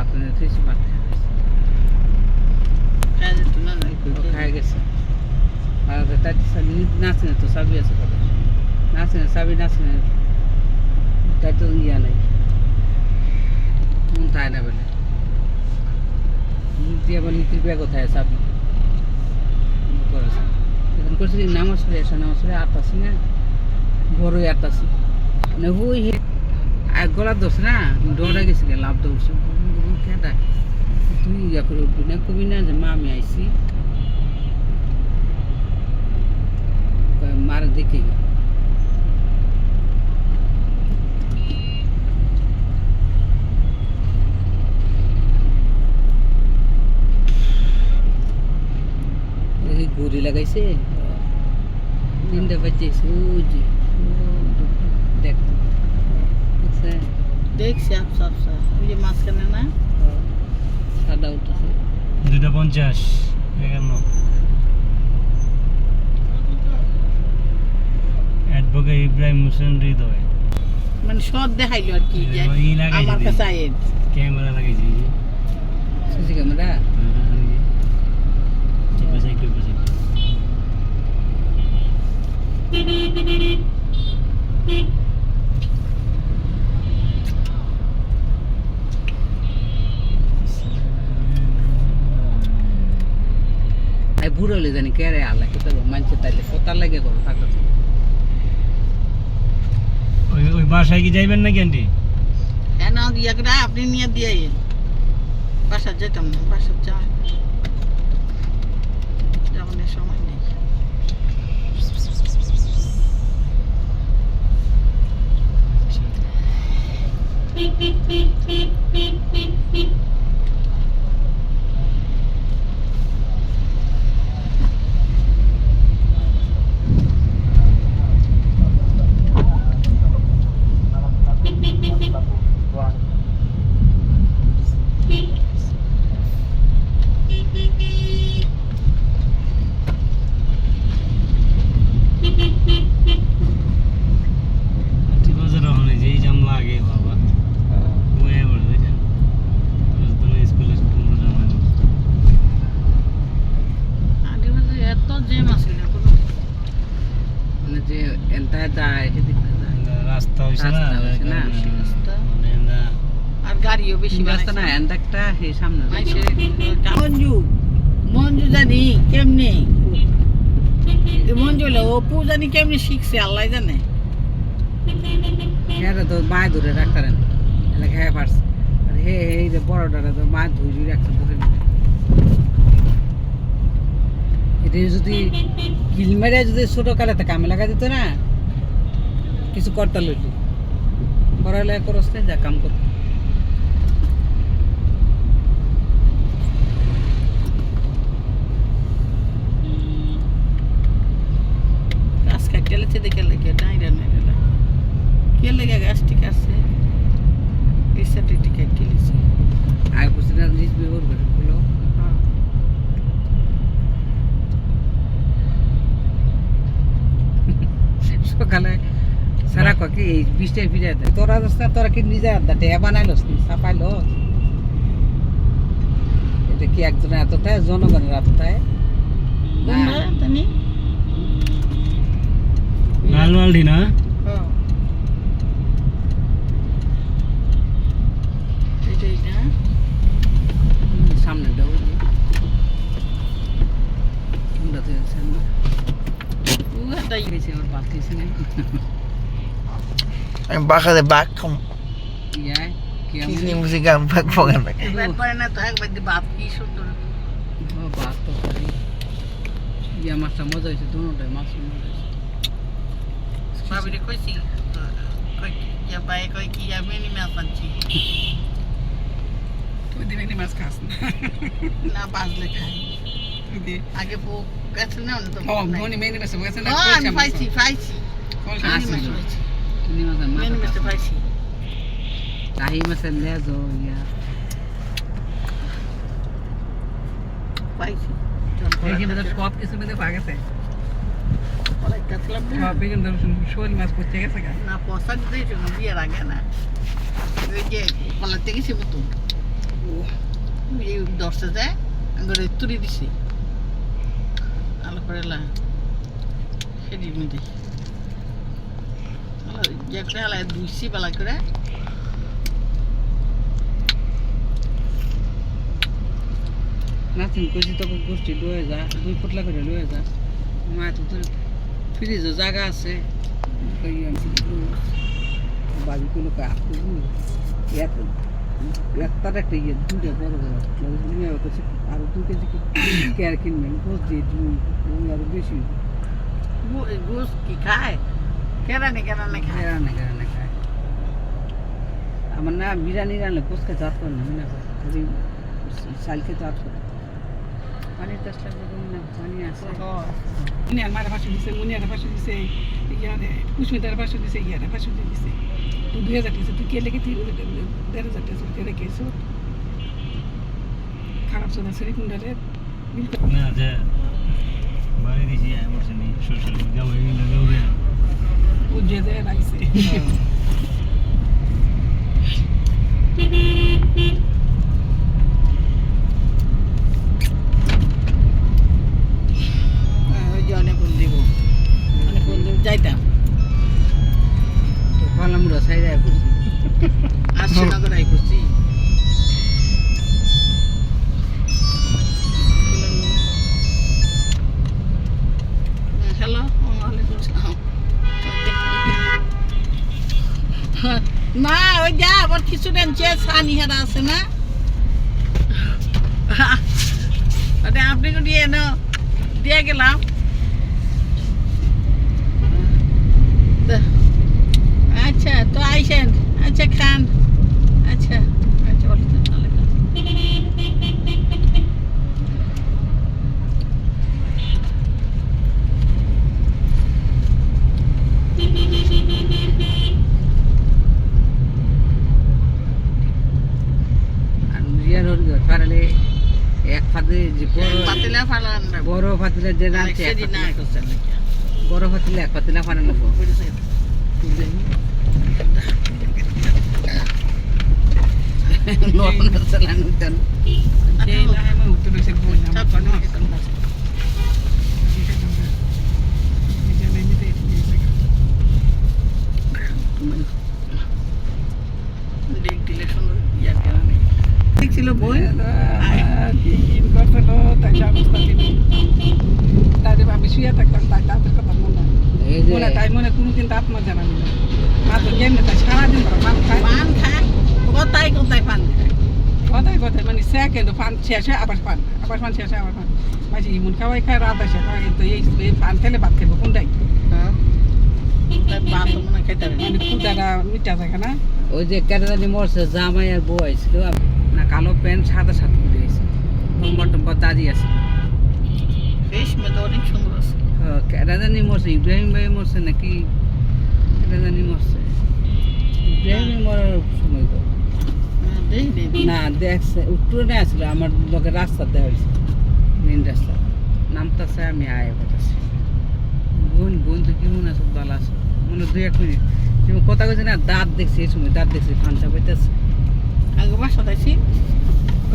আপনার ফিস পাতে খায় গেছে আর তাই নাচে না তো সবই আছে কথা নাচে না সবই নাচে না তাই তো ইয়া নাই মন থাকে না বলে নীতি আবার নীতির ব্যাগ কোথায় সবই করেছে এখন করছে কি নামাজ পড়ে এসে নামাজ পড়ে আটটাছি না বড়ই আটটাছি মানে ওই এক গলার দোষ না ডরে গেছি লাভ দৌড়ছে কেটা তুই ইয়া করে উঠবি না কবি না যে মা আমি আইসি মারে দেখে ঘুরি লাগাইছে তিনটা বাজছে দেখ দেখছি আপসা ওই যে মাঝখানে না সাদা উঠেছে 2:50 51 অ্যাডভোকেট ইব্রাহিম হোসেন হৃদয় মানে সব দেখাইলো আর কি যে আমার কাছে আইন ক্যামেরা লাগাইছি সিসি ক্যামেরা বুড়ো হলে জানি কে রে আল্লাহ কে মানছে তাইলে ফোতার লাগে করো থাকো ওই বাসায় কি যাইবেন নাকি আন্টি হ্যাঁ না ইয়াকরা আপনি নিয়ে দিয়ে বাসা যেতাম না বাসা যাওয়া যাওয়ার সময় নেই রাস্তা হইছে না আর গাড়িও বেশি রাস্তা না এন্ডাকটা এই সামনে মঞ্জু জানি কেমনে মঞ্জু হলো অপু জানি কেমনে শিখছে আল্লাহ জানে হ্যাঁ তো মায় ধরে রাখতারেন এলাকা হ্যাঁ পারছে আর হে এই যে বড়টারা তো মা ধুই রাখতে ধরে এটা যদি কিল মেরে যদি ছোট কালেতে কামে লাগা দিত না কিছু করতে লইলি পড়ালেখা করস না যা কাম করতে গাছ কাটতে দেখে লেগে ডাইরা নেড়া কে লেগে গাছ ঠিক আছে এই সাথে টিকে কিলেছে আর কিছু না নিজ বিবর করে বলো সকালে সারা কি এই 20টায় ফিরে দেয় তোরা রাস্তা তোরা কি নিজে আড্ডা টেয়া বানাইলস নি ছাপাইলো এটা কি একজনের এতটাই জনগণের এতটাই লালমালডি না সামনে আমি বাসাতে বাঘ খাম ইয়াই কিসনি মুসিকা বাঘ পগান না করে না তো একবার বাপ কি সুন্দর বাঘ তো করি ইয়া মাছটা মজা হয়েছে দুটোটাই মাছ মজা হয়েছে ভাবিরে কইছি কই ইয়া বাই কই কি ইয়া মেনি মাছ আনছি তুই দিনে নি মাছ খাস না বাজলে খাই আগে পো গেছে না তো ও মনি মেনি মাছ গেছে না আমি পাইছি মেনি মাছ পাইছি তাই মাছের লেজো ইয়া পাইছি এই যে সব কিছু মধ্যে পাগেছে অনেক কাটলাম সব কিন্তু শোল মাছ পড়তে গেছে না পছন্দ দিয়েছো বিয়ের আগে না ওই যে কলার থেকে সে মতো এই দশটা যায় আঙ্গুরে তুলি দিছি আলো করে লা সেদির মধ্যে ইয়ে করে আলা দুইছি বেলা করে নাচিন কইছি তোকে গোষ্ঠী লয়ে যা 2 ফুটলা করে লয়ে যা মা তো তোর ফ্রিজে জায়গা আছে কই আনছি বাবি কোনো কাজ এত একটার একটা ইয়ে দুটো বড় বড় নিয়ে করছে আর 2 কেজি কেয়ার কিনবেন গোস দিয়ে দুই আরো বেশি গোস কি খায় কেরানে কেরানে খায় কেরানে খায় আমার না বিরিয়ানি রান্না কোসকে জাত করে না খালি চালকে জাত করে পানির দশ লাগবে না পানি আছে মুনিয়ার মারা পাশে দিছে মুনিয়ার পাশে দিছে ইয়ারে কুশমিতার পাশে দিছে ইয়ারে পাশে দিছে তো 2000 দিছে তুই কে লেগে 1500 টাকা করে রেখেছো খারাপ চলা সেরি কুন্ডারে না যে বাড়ি দিছি আমার সাথে সোশ্যাল মিডিয়া হয়ে গেল বুঝে দেয় রাইছে ওই যে অনেক ফোন দিব যাইতাম তো পালামুরা সাইডে করছি আসছে নগরাই করছি হ্যালো ওয়ালাইকুম আসসালাম না ওই যা আবার কিছু রেঞ্চে সানি হারা আছে না আরে আপনি को দিয়ে না দিয়ে গেলাম আচ্ছা তো আইসেন আচ্ছা খান আচ্ছা আচ্ছা বলতে তাহলে আর রিয়ার হল পারলে এক ফাদে যে পাতিলা ফালান বড় ফাতিলা যে রাখছে সেদিন না করছে নাকি বড় ফাতিলা এক ফাতিলা ফাড়া নেবো নরমাল চালানো কেন এই না আমি উত্তর হইছে বই না আমার কোনো দেখছিল বই ইন করতেলো তাই অবস্থা দিবি তাই আমি শুয়ে থাকতাম তাই তাদের কথা মনে এই যে মনে তাই মনে কোনোদিন দাঁত মজা নামি না মা তো গেমে তাই সারাদিন ধরো পান খায় পান খায় কোথায় কোথায় পান খায় কথায় কথায় মানে সেকেন্ড পান শেষে আবার পান শেষে আবার পান মাঝে ইমন খাওয়াই খায় রাত আসে তো এই পান খেলে ভাত খাইবো কোনটাই তার বাপ তো মনে খাইতে পারে মানে ক্ষুদাটা মিটা থাকে না ওই যে কেটাদানি মরছে জামাই আর বউ আইছিল না কালো প্যান্ট সাদা সাদা করে আইছে নম্বর টম্বর দাঁড়িয়ে আছে বেশ মেয়ে অনেক সুন্দর আছে কেটাদানি মরছে ইব্রাহিম ভাই মরছে নাকি কেটাদানি মরছে ইব্রাহিম মরার সময় তো দেই দেই না দেখছে উত্তরে আসছিল আমার লোকের রাস্তাতে হয়েছে মেন রাস্তা নামতাছে আমি আয় বলতেছি বোন তো কি মনে আছে ভালো আছে মনে 2-1 মিনিট তুমি কথা কইছে না দাঁত দেখছি এই সময় দাঁত দেখছি ফাঞ্চা পাইতেছে আগে বাসা যাইছি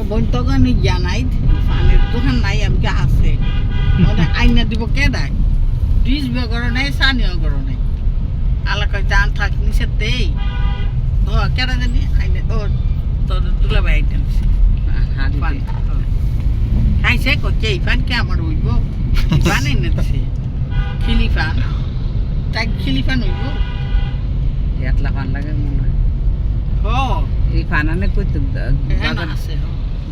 বোন তখন জানাই পানের দোকান নাই আমি আছে মানে আইনা দিব কে দেয় ডিস বেগর নাই সানিও করো নাই আলাকায় জান থাক নিচে দেই ও কেন জানি আইনে ও তোর দুলা ভাই আইটেম হাত পান খাইছে কচ্ছে এই পান কে আমার হইব পান এনে দিছে খিলিফান তাই খিলিফান হইব এতলা ফান লাগে মনে হয় ও এই ফানানে কইতে হ্যাঁ না আছে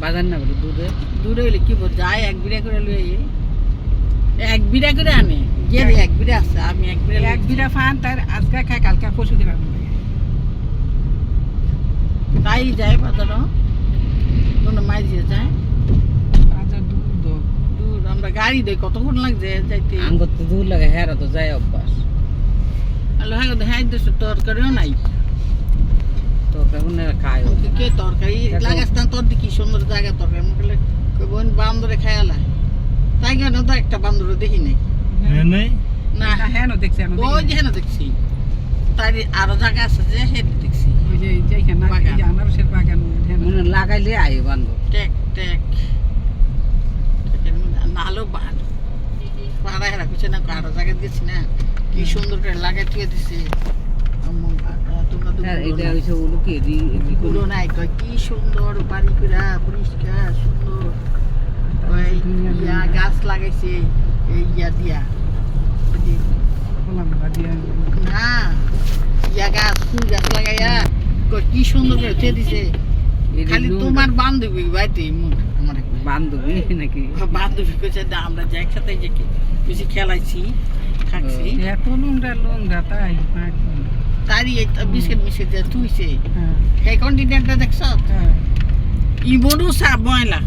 বাজার না বলে দূরে দূরে হইলে কি বল যায় এক বিড়া করে লই এক বিড়া করে আনে যে এক বিড়া আছে আমি এক বিড়া এক বিরা ফান তার আজকে খায় কালকে পরশু দিন তাই যায় বাজারও কোনো মাইজিয়ে যায় আচ্ছা দূর দূর আমরা গাড়ি দেই কতক্ষণ লাগছে যাইতে আঙ্গত তো দূর লাগে হ্যাঁ তো যায় অভ্যাস আলো হ্যাঁ হ্যাঁ দেশে তরকারিও নাই তো কেমন খায় কে তরকারি লাগাস না তোর দেখি সুন্দর জায়গা তরকারি মুখলে বোন বান্দরে খায়ালা তাই কেন তো একটা বান্দর দেখি নাই নাই না হ্যাঁ দেখছি আমি ওই যে হেন দেখছি তাই আরো জায়গা আছে যে হেন দেখছি ওই যে যেখানে বাগান। আনারসের বাগান হ্যাঁ মনে হয় লাগাইলে আয় বান্ধব টেক টেক নালো পাড়া হেরা কিছু না কারো জায়গায় দিয়েছি না কি সুন্দর করে লাগাই থুয়ে দিছে তোমরা তো আর এটা হইছে ওগুলো কি গুলো নাই কয় কি সুন্দর বাড়ি করে পরিষ্কার সুন্দর ওই ইয়া গাছ লাগাইছে এই ইয়া দিয়া বললাম না দিয়ে না ইয়া গাছ ফুল গাছ লাগাইয়া কয় কি সুন্দর করে থুয়ে দিছে খালি তোমার বান্ধবী বাইতে আমার বান্ধবী নাকি বান্ধবী কইছে আমরা যে একসাথে যে বেশি খেলাইছি থাকছি এত লুংরা তাই তারই বিস্কিট মিস্কিট যে তুইছে হ্যাঁ সেই কন্টিনেন্টটা দেখছ হ্যাঁ ইবনু সাব ময়লা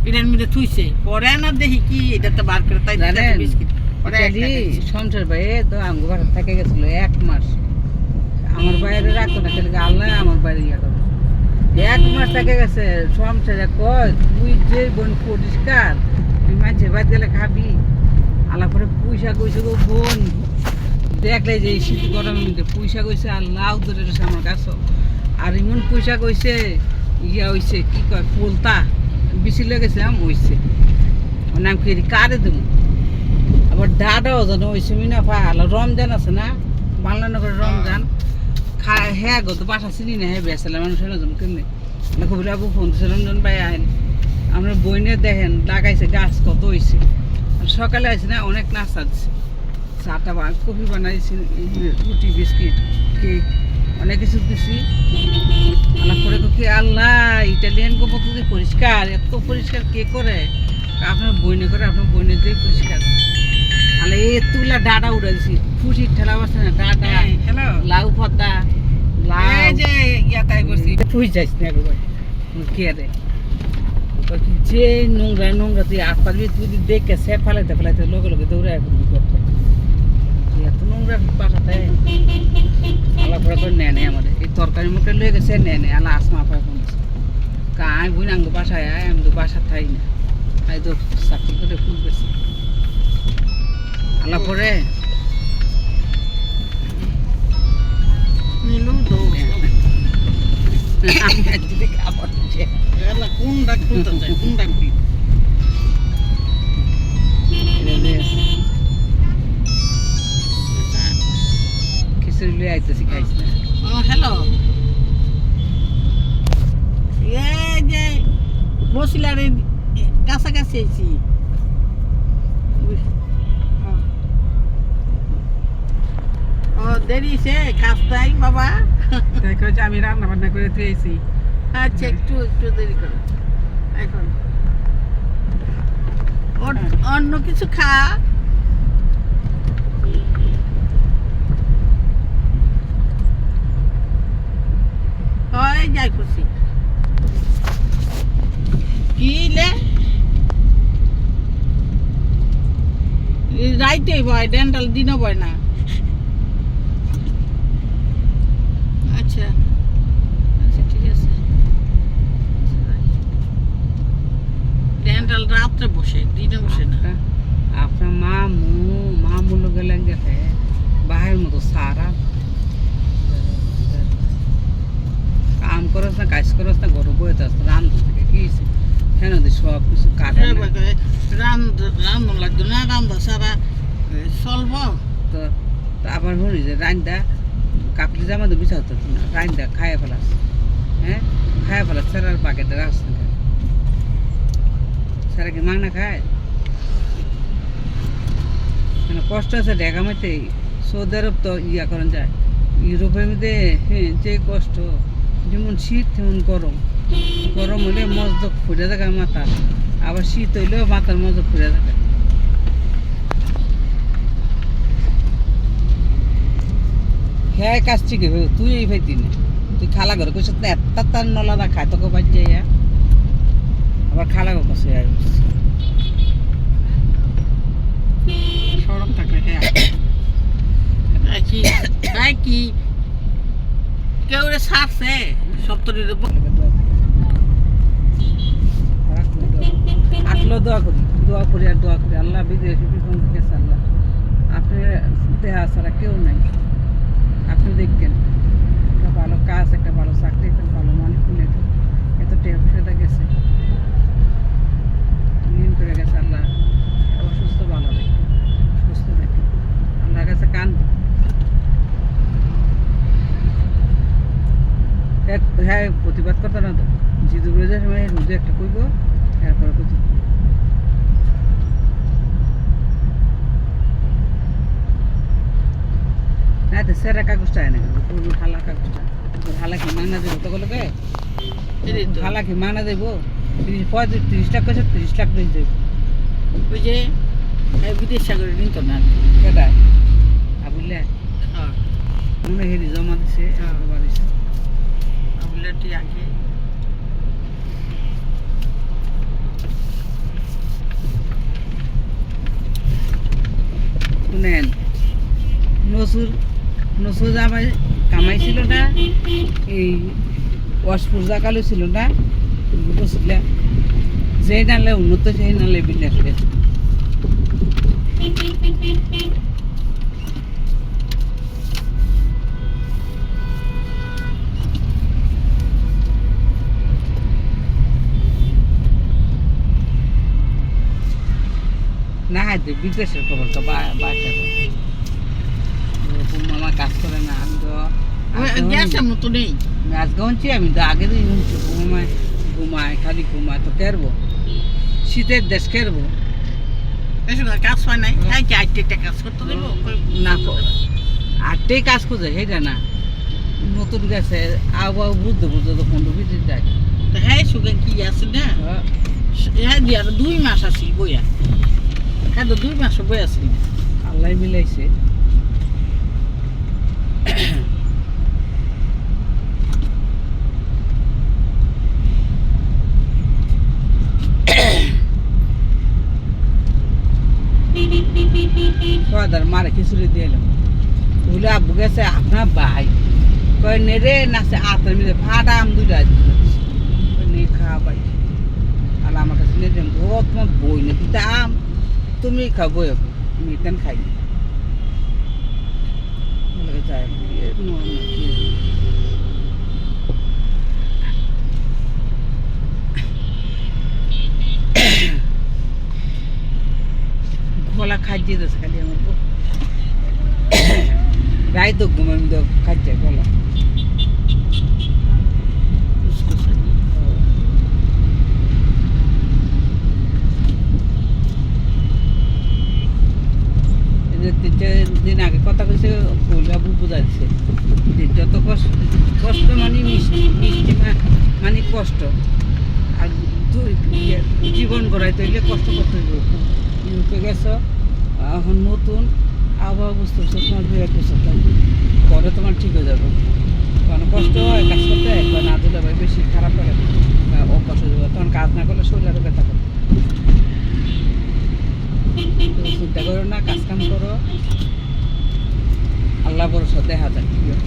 এটার মধ্যে তুইছে পরে না দেখি কি এটা তো বার করে তাই জানেন বিস্কিট পরে ইত্যাদি সংসার বাইরে তো আমগো বাড়ি থেকে গেছিল 1 মাস আমার বাইরে রাখতো না খালি আল্লাহ আমার বাইরে ইয়া করবে 1 মাস থেকে গেছে সংসারে কয় তুই যে বোন পরিষ্কার তুই মাঝে বাদ গেলে খাবি আল্লাহ করে পয়সা কইছে গো বোন দেখলে যে এই শীত গরমের মধ্যে পয়সা কইছে আল্লাহ ধরে রয়েছে আমার কাছে আর এমন পয়সা কইছে ইয়া হইছে কি কয় পোলতা বেশি লেগেছিলাম হইছে ওর নাম কি কারে দেবো আবার দাদাও জানো ওই সেমিনা পাল রমজান আছে না বাংলানগর রমজান হ্যাঁ গো তো বাসা চিনি না হ্যাঁ বেসালাম মানুষের নজন কেমনি কবির আবু ফোন দিচ্ছে রমজান ভাই আইন আমরা বইনে দেখেন লাগাইছে গাছ কত হয়েছে সকালে আছে না অনেক নাস্তা দিচ্ছে চাটা কফি বানাইছি রুটি বিস্কিট কেক অনেক কিছু দিছি আল্লাহ করে কি আল্লাহ ইটালিয়ান গো পদ্ধতি পরিষ্কার এত পরিষ্কার কে করে আপনার বইনে করে আপনার বইনের দিয়ে পরিষ্কার তাহলে এতগুলা ডাটা উড়ে দিছি খুশির ঠেলা বসে না ডাটা হ্যালো লাউ পাতা লাউ এই যে ইয়া তাই করছি তুই যাইস না একবার কে রে যে নোংরা তুই আর পারবি তুই যদি দেখে সে ফেলাইতে লগে লগে দৌড়ে করতে এত নোংরা বাসাতে আল্লাহ করে নেয় আমাদের এই তরকারি মুখে লয়ে গেছে নেয় আল্লাহ আসমা পায় ফোন কাই বুঝি আঙ্গো বাসায় আয় আমি তো বাসা থাই না তাই তো চাকরি করে ফুল গেছে আল্লাহ পরে নিলু তো আমি যদি খাবার এলা কোন ডাক খুলতে চাই কোন ডাক দি খিচুড়ি লয়ে আইতেছি খাইছি না ও হ্যালো এই যে বসিলারের কাছাকাছি আছি ও দেরি সে খাস্তাই বাবা তাই কই যে আমি রান্না বান্না করে দিয়েছি আচ্ছা একটু দেরি করো এখন অন্য কিছু খা হয় যাই খুশি কি লে রাইতে বয় ডেন্টাল দিনও বয় না আচ্ছা আচ্ছা ঠিক আছে ডেন্টাল রাত্রে বসে দিনে বসে না আপনার মামু লোক গেছে বাহের মতো সারা কাম করস না কাজ করস না গরু বইতে আসতো রান্ধু থেকে কি কেন সব কিছু কাটে রান্ধন লাগতো না রান্ধা সারা চলব তো আবার শুনি যে রান্দা কাপড় জামা তো বিছা হতো না রান্দা খাইয়ে ফেলাস হ্যাঁ খাইয়ে ফেলাস সেরার পাকেটে রাখস না সেরা কি মাংনা খায় মানে কষ্ট আছে ঢেকা মাইতে সৌদি আরব তো ইয়া করেন যায় ইউরোপের মধ্যে হ্যাঁ যে কষ্ট যেমন শীত তেমন গরম হলে মজদক ফুটে থাকে মাথা আবার শীত হইলেও মাথার মজদক ফুটে থাকে হ্যাঁ কাজ ঠিক হবে তুই এই ভাই দিনে তুই খালা ঘরে কইস না এত তার নলাদা খায় তোকে বাদ যাইয়া আবার খালা ঘর কাছে সরম থাকলে হ্যাঁ কি কেউ রে সারছে সপ্তরীর আটলো দোয়া করি আল্লাহ বিদেশি বিপদ গেছে আল্লাহ আপনি দেহা ছাড়া কেউ নাই আপনি দেখবেন একটা ভালো কাজ একটা ভালো চাকরি একটা ভালো মানুষ খুলে টেয়া পয়সাটা গেছে নিন করে গেছে আল্লাহ অসুস্থ ভালো রেখে সুস্থ রেখে আল্লাহর কাছে কান হ্যাঁ প্রতিবাদ করতে না তো জিদু রোজের সময় রোজে একটা কইব এরপরে কইতে না তো সেরা কাগজটা এনে পুরো হালা কাগজটা হালা কি মানা দেবো তো বলে হালা কি মানা দেবো 30 লাখ কইছে 30 লাখ দিয়ে দেবো ওই যে বিদেশ সাগরে নিত না কেটা আবুল্লা হ্যাঁ মনে হেরি জমা দিছে আবার দিছে আবুলাটি আগে শুনেন নসুর জামাই কামাইছিল না এই ওয়াশ পূজা কালো ছিল না বুঝছিল যে নালে উন্নত সেই নালে বিল্ডার গেছে না হাইতে বিদেশের খবর তো বাচ্চা মামা কাজ করে না আমি তো গ্যাসের মতো নেই আজকে শুনছি আমি তো আগে দিন শুনছি ঘুমায় ঘুমায় খালি ঘুমায় তো কেরবো শীতের দেশ কেরবো কাজ হয় নাই আইটা কাজ করতে দেবো না আটটাই কাজ করছে সেইটা না নতুন গেছে আবহাওয়া বুঝতে বুঝতে তো 15-20 দিন যায় তো হ্যাঁ সুগে কি আছে না হ্যাঁ দিয়ে আর 2 মাস আসি বইয়া হ্যাঁ তো 2 মাস বই আসি আল্লাহ মিলাইছে সদার মারে খিচুড়ি দিয়ে এলাম বলে আব্বু গেছে আপনার ভাই কয় নে রে নাচে আতের মিলে ফাটা আম 2টা নে খাওয়া পাই আর আমার কাছে নিয়ে দেন ও তোমার বই না দিতে আম তুমি খাও বই আমি তেন খাই যায় গলা খাইয়ে দিয়েছে খালি আমার রায় তো ঘুমার মধ্যে খাইছে গলা দিন আগে কথা কইছে বাবু বুঝাচ্ছে যে যত কষ্ট কষ্ট মানে মিষ্টি মিষ্টি মানে কষ্ট আর জীবন গড়াইতে হইলে কষ্ট করতে হইব ইউকে গেছো এখন নতুন আবহাওয়া বুঝতে পারছো তোমার 2-1 বছর থাকবে পরে তোমার ঠিক হয়ে যাবে কারণ কষ্ট হয় কাজ করতে হয় না দিলে ভাই বেশি খারাপ করে অভ্যাস হয়ে যাবে তখন কাজ না করলে শরীরে ব্যথা করে চিন্তা করো না কাজ কাম করো আল্লাহ ভরসা দেখা যাক কি হয়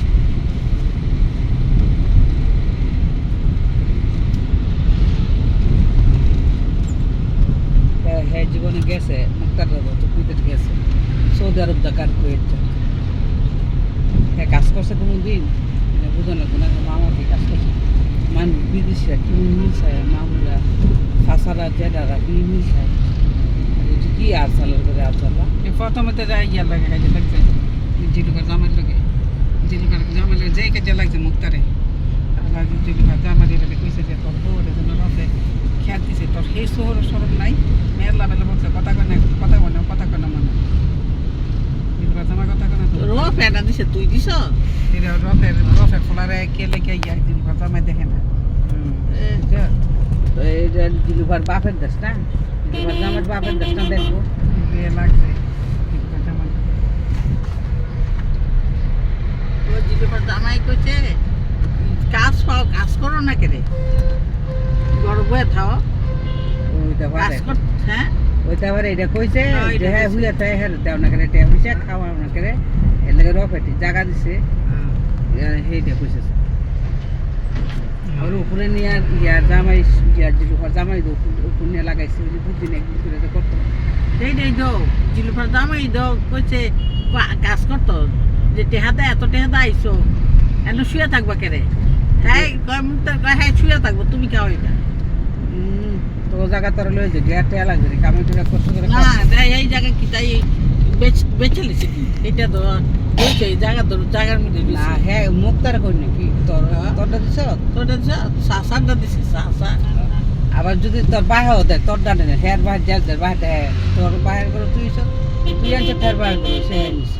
হ্যাঁ জীবনে গেছে মুক্তার তো কুইতের গেছে সৌদি আরব জাকার কুয়েত হ্যাঁ কাজ করছে কোনো দিন বুঝো না কোনো মামা কি কাজ করছে মানুষ বিদেশিরা কি মিলছে মামুরা ফাঁসারা জেডারা কি মিলছে কি আর চালার করে আর চালা প্রথমে তো যাই গিয়া লাগে কাজে লাগছে জিলুকার জামাই লাগে যেই কাজে লাগছে মুক্তারে আল্লাহ জিলুকার জামাই লাগে কইছে যে তোর বউরে যেন রফে খেয়াল দিছে তোর সেই শহর সরম নাই মেলা বেলা বলছে কথা কয় না মানে জিলুকার জামাই কথা কয় না তো রফ এটা দিছে তুই দিছ রফের ফোলারে কে লেগে ইয়া জিলুকার জামাই দেখে না এটা জিলুকার বাপের দেশ না জিলুকার জামাই বাপের দেশটা দেখবো বিয়ে লাগছে জিলুকার জামাই জিলুকার জামাই কইছে কাজ পাও কাজ করো না কেরে ঘর বয়ে থাও ওইটা কাজ পারে কর হ্যাঁ ওইটা পারে এটা কইছে হ্যাঁ, এটা যে হ্যাঁ কইছে। হুইয়া তাই হ্যাঁ দেও না করে টেয়া পয়সা খাওয়া না করে এর লাগে রফেটি জায়গা দিছে সেইটা কইছে আর উপরে নিয়ে ইয়ার জামাই ইয়ার জিলুকার জামাই উপর নিয়ে লাগাইছে ওই যে বুদ্ধি নেই করে করতো এইটাই দাও জিলুকার জামাই দাও কইছে কাজ করতো যে টেহাদা এত টেহাদা আইসো এত শুয়ে থাকবা কেরে হ্যাঁ কয় মুক্তার কয় হ্যাঁ শুয়ে থাকবো তুমি কে হয় না তো ও জায়গা তোর লয়ে যে গিয়া টেয়া লাগবে রে কামাই টাকা কষ্ট করে না তাই এই জায়গা কি তাই বেছে লিছে কি এটা তো বলছে এই জায়গা ধরো জায়গার মধ্যে না হ্যাঁ মুখ তার কই নাকি তোর তোরটা দিছ তোটা সাসারটা দিছে সাসা আবার যদি তোর বাহাও দেয় তোর ডানে না হের বাহার যার যার বাহার দেয় তোর বাহার করে তুই তুই আনছে ফের বাহার করে সে আনিস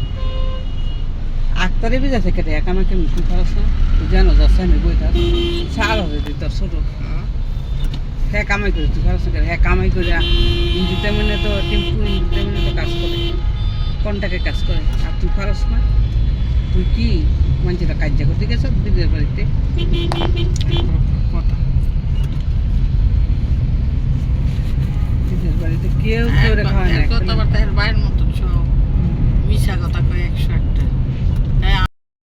আক্তারে বিজাছে কেটে এক আমাকে মুখি খরচ না তুই জানো যাচ্ছে আমি বই থাক সার হবে তুই তোর ছোট হ্যাঁ কামাই করে তুই খরচ করে হ্যাঁ কামাই করে ইঞ্জিতে মানে তো টেম্পু ইঞ্জিতে মানে তো কাজ করে কন্টাকে কাজ করে আর তুই খরচ না তুই কি মানুষেরা কার্য করতে গেছ দিদির বাড়িতে কথা দিদির বাড়িতে কেউ কেউ রে খাওয়ায় না কথাবার্তা এর বাইরের মতো সব মিশা কথা কয় 101টা